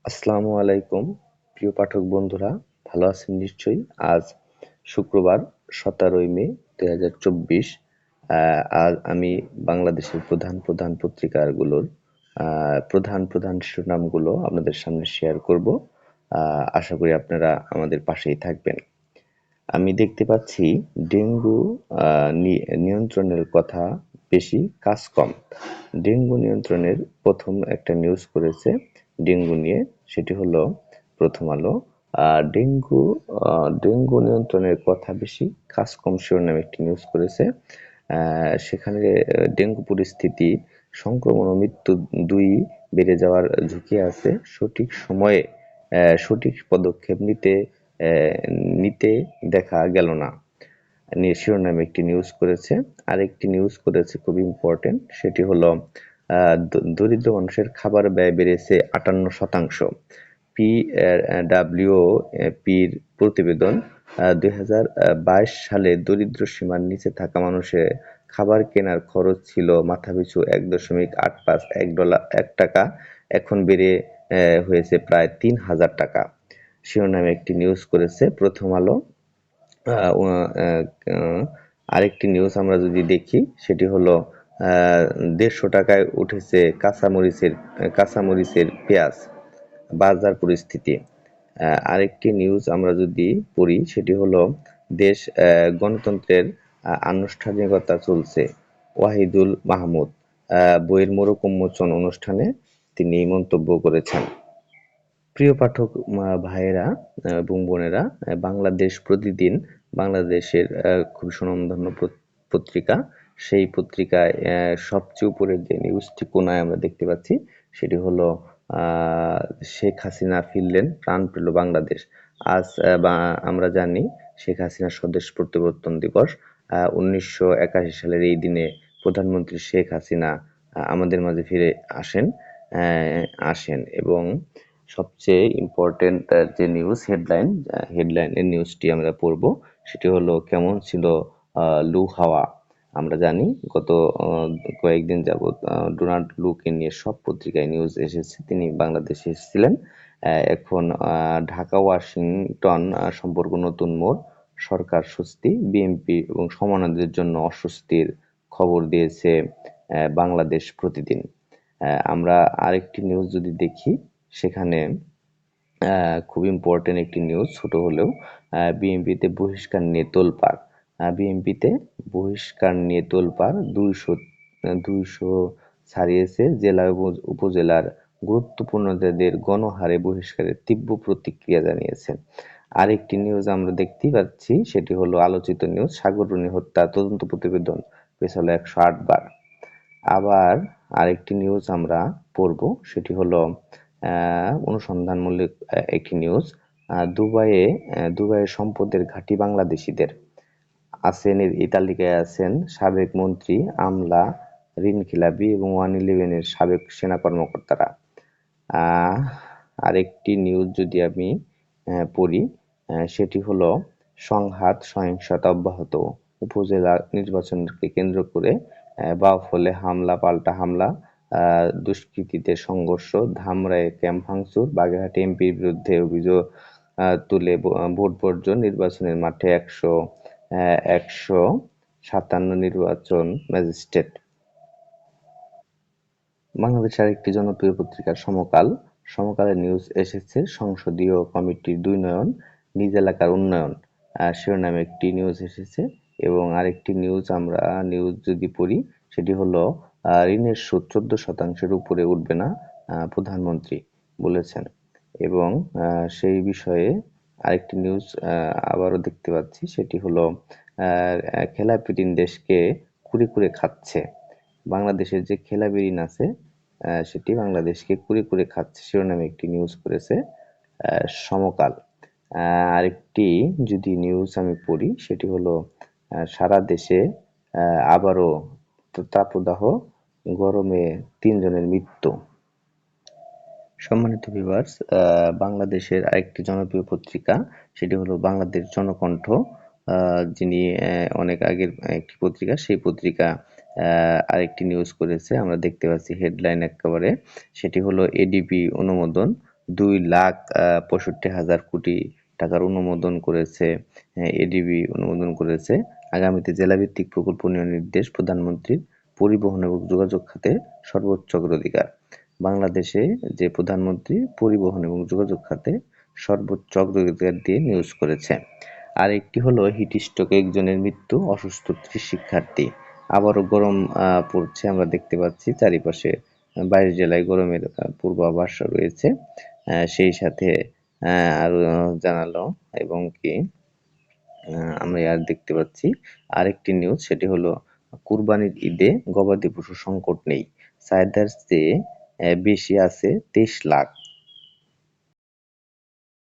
আসসালামু আলাইকুম প্রিয় পাঠক বন্ধুরা, ভালো আছেন নিশ্চয়ই। আজ শুক্রবার 17ই মে 2024। আজ আমি বাংলাদেশের প্রধান পত্রিকাগুলোর প্রধান শিরোনামগুলো আপনাদের সামনে শেয়ার করব। আশা করি আপনারা আমাদের পাশেই থাকবেন। আমি দেখতে পাচ্ছি ডেঙ্গু নিয়ন্ত্রণের কথা বেশি, কাজ কম। ডেঙ্গু নিয়ন্ত্রণের প্রথম একটা নিউজ করেছে ডেঙ্গু নিয়ে, সেটি হলো প্রথম আলো। ডেঙ্গু নিয়ন্ত্রণের কথা বেশি, কাজ কম শিরোনামে একটি নিউজ করেছে। সেখানে ডেঙ্গু পরিস্থিতি, সংক্রমণ ও মৃত্যু দুই বেড়ে যাওয়ার ঝুঁকি আছে। সঠিক সময়ে সঠিক পদক্ষেপ নিতে দেখা গেল না, শিরোনামে একটি নিউজ করেছে। আরেকটি নিউজ করেছে খুব ইম্পর্টেন্ট, সেটি হলো দরিদ্র মানুষের খাবার ব্যয় বেড়েছে 58%। পিডব্লিউপির প্রতিবেদন, 2022 সালে দরিদ্র সীমার নিচে থাকা মানুষের খাবার কেনার খরচ ছিল মাথাপিছু $1.85 এখন বেড়ে হয়েছে প্রায় 3000 টাকা। শিরোনামে একটি নিউজ করেছে প্রথম আলো। আরেকটি নিউজ আমরা যদি দেখি, সেটি হলো 150 টাকায় উঠেছে কাঁচামরিচের পেঁয়াজ, বাজার পরিস্থিতি। আরেকটি নিউজ আমরা যদি পড়ি, সেটি হলো দেশ গণতন্ত্রের আনুষ্ঠানিকতা চলছে, ওয়াহিদুল মাহমুদ বইয়ের মোড়ক উন্মোচন অনুষ্ঠানে তিনি মন্তব্য করেছেন। প্রিয় পাঠক ভাইয়েরা এবং বোনেরা, বাংলাদেশ প্রতিদিন বাংলাদেশের খুব স্বনামধন্য পত্রিকা। সেই পত্রিকায় সবচেয়ে উপরে যে নিউজটি কোনায় আমরা দেখতে পাচ্ছি, সেটি হলো শেখ হাসিনা ফিরলেন, প্রাণ পেল বাংলাদেশ। আজ আমরা জানি শেখ হাসিনার স্বদেশ প্রত্যাবর্তন দিবস। 1981 সালের এই দিনে প্রধানমন্ত্রী শেখ হাসিনা আমাদের মাঝে ফিরে আসেন এবং সবচেয়ে ইম্পর্টেন্ট যে নিউজ হেডলাইনের নিউজটি আমরা পড়ব, সেটি হলো কেমন ছিল লু হাওয়া। আমরা জানি গত কয়েকদিন যাবৎ ডোনাল্ড লুকে নিয়ে সব পত্রিকায় নিউজ এসেছে, তিনি বাংলাদেশে এসেছিলেন। এখন ঢাকা ওয়াশিংটন সম্পর্ক নতুন মোড়, সরকার স্বস্তি, বিএনপি এবং সমন্বয়কদের জন্য অস্বস্তির খবর দিয়েছে বাংলাদেশ প্রতিদিন। আমরা আরেকটি নিউজ যদি দেখি, সেখানে খুব ইম্পর্টেন্ট একটি নিউজ, ছোট হলেও। বিএনপিতে বহিষ্কার নিয়ে তোলপাড়। বিএনপিতে বহিষ্কার নিয়ে তোলপাড়, 200 ছাড়িয়েছে। জেলা উপজেলার গুরুত্বপূর্ণ নেতাদের গণহারে বহিষ্কারের তীব্র প্রতিক্রিয়া জানিয়েছেন। আরেকটি নিউজ আমরা দেখতেই পাচ্ছি, সেটি হলো আলোচিত নিউজ, সাগররুনি হত্যা তদন্ত প্রতিবেদন পেছালো 108 বার। আবার আরেকটি নিউজ আমরা পড়ব, সেটি হলো অনুসন্ধানমূলক একটি নিউজ। দুবাইয়ে সম্পদের ঘাঁটি বাংলাদেশিদের আছেন, এই তালিকায় আছেন সাবেক মন্ত্রী, আমলা, ঋণখেলাপি এবং 111-এর সাবেক সেনা কর্মকর্তারা। আরেকটি নিউজ যদি আমি পড়ি, সেটি হলো সংঘাত সহিংসতা অব্যাহত, উপজেলা নির্বাচনকে কেন্দ্র করে বাউফলে হামলা পাল্টা হামলা, দুষ্কৃতীদের সংঘর্ষ, ধামরাইয়ে ক্যাম্প ভাঙচুর, বাগেরহাটে এমপির বিরুদ্ধে অভিযোগ তুলে ভোট বর্জন, নির্বাচনের মাঠে 157 নির্বাচন ম্যাজিস্ট্রেট। বাংলাদেশের আরেকটি জনপ্রিয় পত্রিকা সমকালের নিউজ এসেছে সংসদীয় কমিটির 2 নয়ন, নিজ এলাকার উন্নয়ন শিরোনামে একটি নিউজ এসেছে। এবং আরেকটি নিউজ যদি পড়ি, সেটি হলো ঋণের সুদ 14% উপরে উঠবে না, প্রধানমন্ত্রী বলেছেন। এবং সেই বিষয়ে আরেকটি নিউজ আবারও দেখতে পাচ্ছি, সেটি হলো খেলাপি ঋণ দেশকে কুরে খাচ্ছে। বাংলাদেশের যে খেলাপি ঋণ আছে, সেটি বাংলাদেশকে কুরে খাচ্ছে শিরোনামে একটি নিউজ করেছে সমকাল। আরেকটি যদি নিউজ আমি পড়ি, সেটি হলো সারা দেশে আবারও তাপদাহ, গরমে 3 জনের মৃত্যু। সম্মানিত ভিউয়ার্স, বাংলাদেশের আরেকটি জনপ্রিয় পত্রিকা, সেটি হলো বাংলাদেশ জনকণ্ঠ, যিনি অনেক আগের একটি পত্রিকা, সেই পত্রিকা আরেকটি নিউজ করেছে, আমরা দেখতে পাচ্ছি হেডলাইন একেবারে, সেটি হলো এডিবি অনুমোদন 2,65,000 কোটি টাকার অনুমোদন করেছে এডিবি অনুমোদন করেছে। আগামীতে জেলাভিত্তিক প্রকল্প নেওয়ার নির্দেশ প্রধানমন্ত্রীর। পরিবহন এবং যোগাযোগ খাতে সর্বোচ্চ অগ্রাধিকার। বাংলাদেশে যে প্রধানমন্ত্রী পরিবহন এবং যোগাযোগ খাতে সর্বোচ্চ অগ্রাধিকার দিয়ে নিউজ করেছে। আর একটি হলো হিট স্ট্রোকে একজনের মৃত্যু, অসুস্থ 30 শিক্ষার্থী। আবারও গরম পড়ছে, আমরা দেখতে পাচ্ছি চারিপাশে 22 জেলায় গরমের পূর্বাভাস রয়েছে। সেই সাথে আরো জানালো এবং কি আমরা আর দেখতে পাচ্ছি আরেকটি নিউজ, সেটি হলো কুরবানির ঈদে গবাদি পশু সংকট নেই, চাহিদার চেয়ে বেশি আছে 23 লাখ।